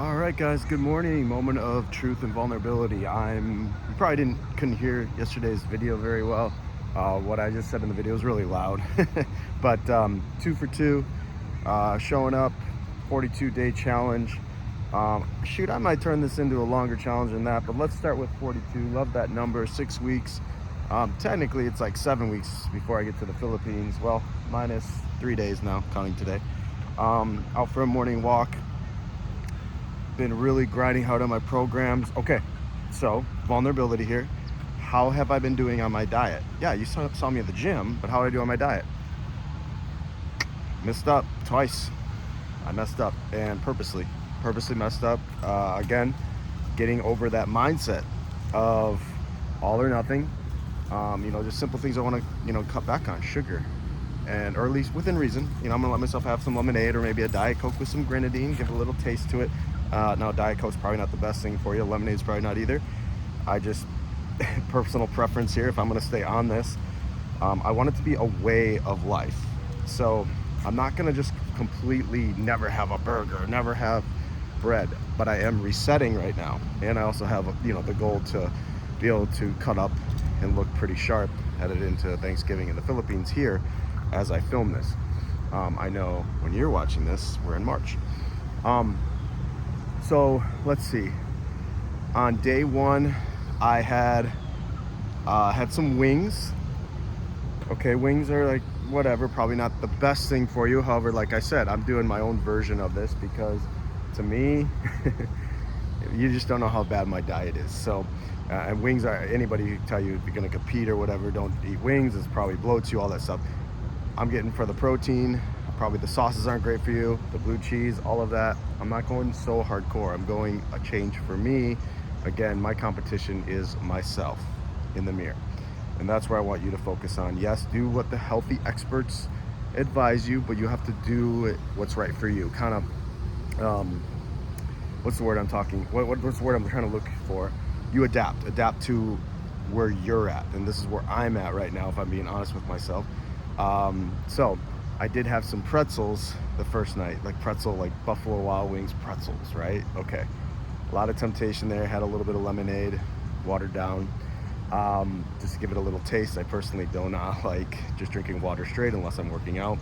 All right, guys. Good morning. Moment of truth and vulnerability. You probably couldn't hear yesterday's video very well. What I just said in the video is really loud, but 2 for 2, showing up, 42-day challenge. Shoot, I might turn this into a longer challenge than that, but let's start with 42. Love that number. 6 weeks. Technically, it's like 7 weeks before I get to the Philippines. Well, minus 3 days now, counting today. Out for a morning walk. Been really grinding hard on my programs. Okay, so vulnerability here. How have I been doing on my diet? Yeah, you saw me at the gym, but how did I do on my diet? Messed up twice. I messed up, and purposely messed up. Again, getting over that mindset of all or nothing. Just simple things I want to, cut back on. Sugar, or at least within reason. I'm gonna let myself have some lemonade or maybe a Diet Coke with some grenadine, give it a little taste to it. Now, Diet Coke's probably not the best thing for you. Lemonade's probably not either. I just, personal preference here, if I'm gonna stay on this, I want it to be a way of life. So I'm not gonna just completely never have a burger, never have bread, but I am resetting right now. And I also have, the goal to be able to cut up and look pretty sharp headed into Thanksgiving in the Philippines here as I film this. I know when you're watching this, we're in March. So let's see. On day one, I had some wings. Okay, wings are like whatever, probably not the best thing for you. However, like I said, I'm doing my own version of this because to me, you just don't know how bad my diet is. So, and wings are, anybody who tell you if you're gonna compete or whatever, don't eat wings, it's probably bloats you, all that stuff. I'm getting for the protein. Probably the sauces aren't great for you, the blue cheese, all of that. I'm not going so hardcore. I'm going a change for me. Again, my competition is myself in the mirror. And that's where I want you to focus on. Yes, do what the healthy experts advise you, but you have to do what's right for you. Kind of, what's the word I'm talking? What's the word I'm trying to look for? You adapt to where you're at. And this is where I'm at right now, if I'm being honest with myself. So I did have some pretzels the first night, like Buffalo Wild Wings pretzels, right? Okay. A lot of temptation there. Had a little bit of lemonade, watered down, just to give it a little taste. I personally do not like just drinking water straight unless I'm working out.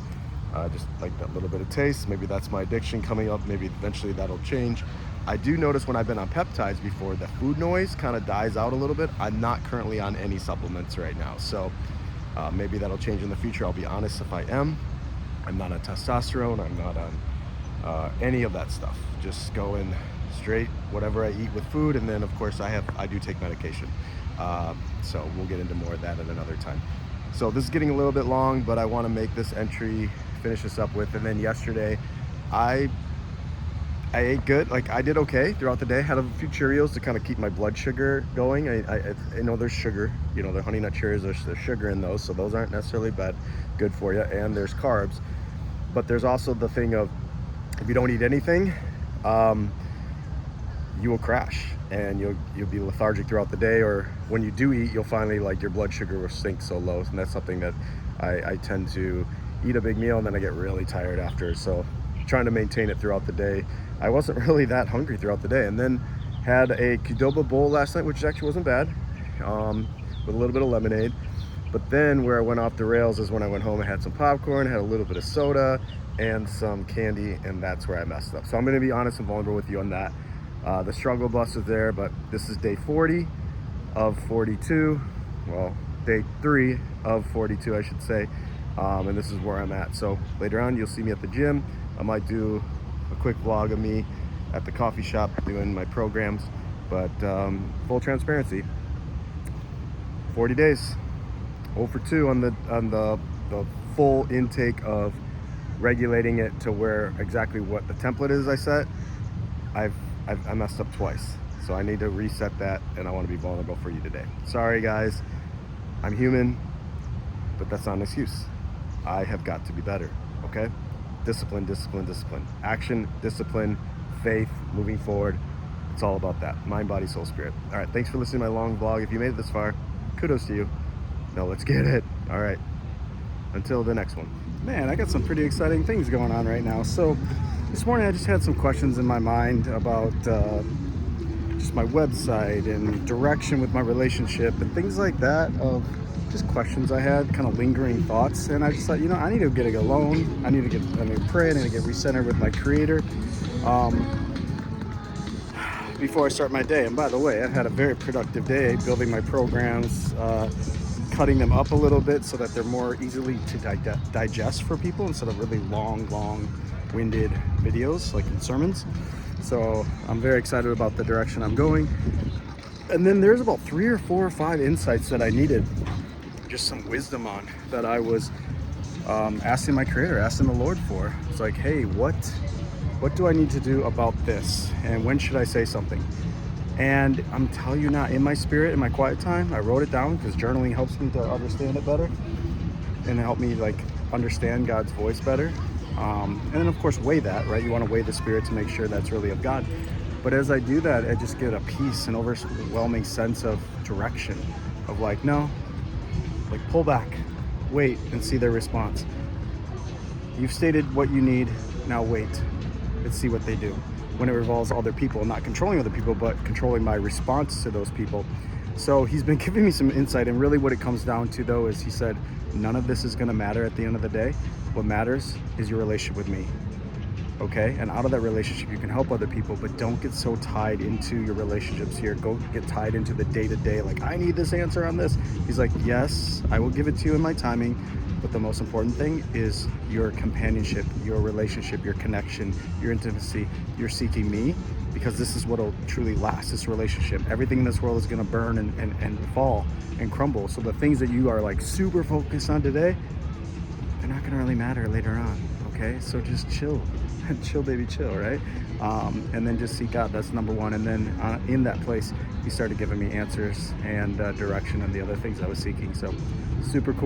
Just like that little bit of taste. Maybe that's my addiction coming up. Maybe eventually that'll change. I do notice when I've been on peptides before, the food noise kind of dies out a little bit. I'm not currently on any supplements right now. So maybe that'll change in the future. I'll be honest if I am. I'm not on testosterone. I'm not on any of that stuff. Just going straight whatever I eat with food, and then of course I do take medication. So we'll get into more of that at another time. So this is getting a little bit long, but I want to make this entry, finish this up with. And then yesterday, I ate good. Like I did okay throughout the day. Had a few Cheerios to kind of keep my blood sugar going. I know there's sugar. The Honey Nut Cheerios. There's sugar in those, so those aren't necessarily good for you. And there's carbs, but there's also the thing of if you don't eat anything, you will crash and you'll be lethargic throughout the day. Or when you do eat, you'll finally your blood sugar will sink so low, and that's something that I tend to eat a big meal and then I get really tired after. So trying to maintain it throughout the day. I wasn't really that hungry throughout the day, and then had a Qdoba bowl last night, which actually wasn't bad, with a little bit of lemonade. But then where I went off the rails is when I went home. I had some popcorn, had a little bit of soda and some candy, and that's where I messed up. So I'm going to be honest and vulnerable with you on that. The struggle bus is there, but this is day 40 of 42. Well, day 3 of 42, I should say. And this is where I'm at. So later on, you'll see me at the gym. I might do a quick vlog of me at the coffee shop doing my programs, but full transparency, 40 days, 0 for 2 on the full intake of regulating it to where exactly what the template is I set. I messed up twice, so I need to reset that, and I want to be vulnerable for you today. Sorry guys, I'm human, but that's not an excuse. I have got to be better, okay? Discipline. Action, discipline, faith, moving forward. It's all about that. Mind, body, soul, spirit. All right, thanks for listening to my long vlog. If you made it this far, kudos to you. Now let's get it. All right, until the next one. Man, I got some pretty exciting things going on right now. So This morning I just had some questions in my mind about just my website and direction with my relationship and things like that, of just questions I had, kind of lingering thoughts. And I just thought, I need to get alone. I need to pray. I need to get recentered with my creator before I start my day. And by the way, I've had a very productive day building my programs, cutting them up a little bit so that they're more easily to digest for people instead of really long-winded videos like in sermons. So I'm very excited about the direction I'm going. And then there's about 3 or 4 or 5 insights that I needed just some wisdom on, that I was asking my creator, asking the Lord for. It's like, hey, what do I need to do about this? And when should I say something? And I'm telling you now, in my spirit, in my quiet time, I wrote it down because journaling helps me to understand it better and help me like understand God's voice better. And then of course weigh that, right? You want to weigh the spirit to make sure that's really of God. But as I do that, I just get a peace and overwhelming sense of direction, of like, no, like pull back, wait and see their response. You've stated what you need, now wait. Let's see what they do. When it revolves other people, not controlling other people, but controlling my response to those people. So he's been giving me some insight, and really what it comes down to though is he said, none of this is gonna matter at the end of the day. What matters is your relationship with me. Okay, and out of that relationship you can help other people, but don't get so tied into your relationships here. Go get tied into the day-to-day, like I need this answer on this. He's like, yes, I will give it to you in my timing, but the most important thing is your companionship, your relationship, your connection, your intimacy. You're seeking me because this is what will truly last, this relationship. Everything in this world is going to burn and fall and crumble. So the things that you are like super focused on today, they're not going to really matter later on. Okay, so just chill. Chill, baby, chill, right? And then just seek God. That's number one. And then in that place, he started giving me answers and direction and the other things I was seeking. So super cool.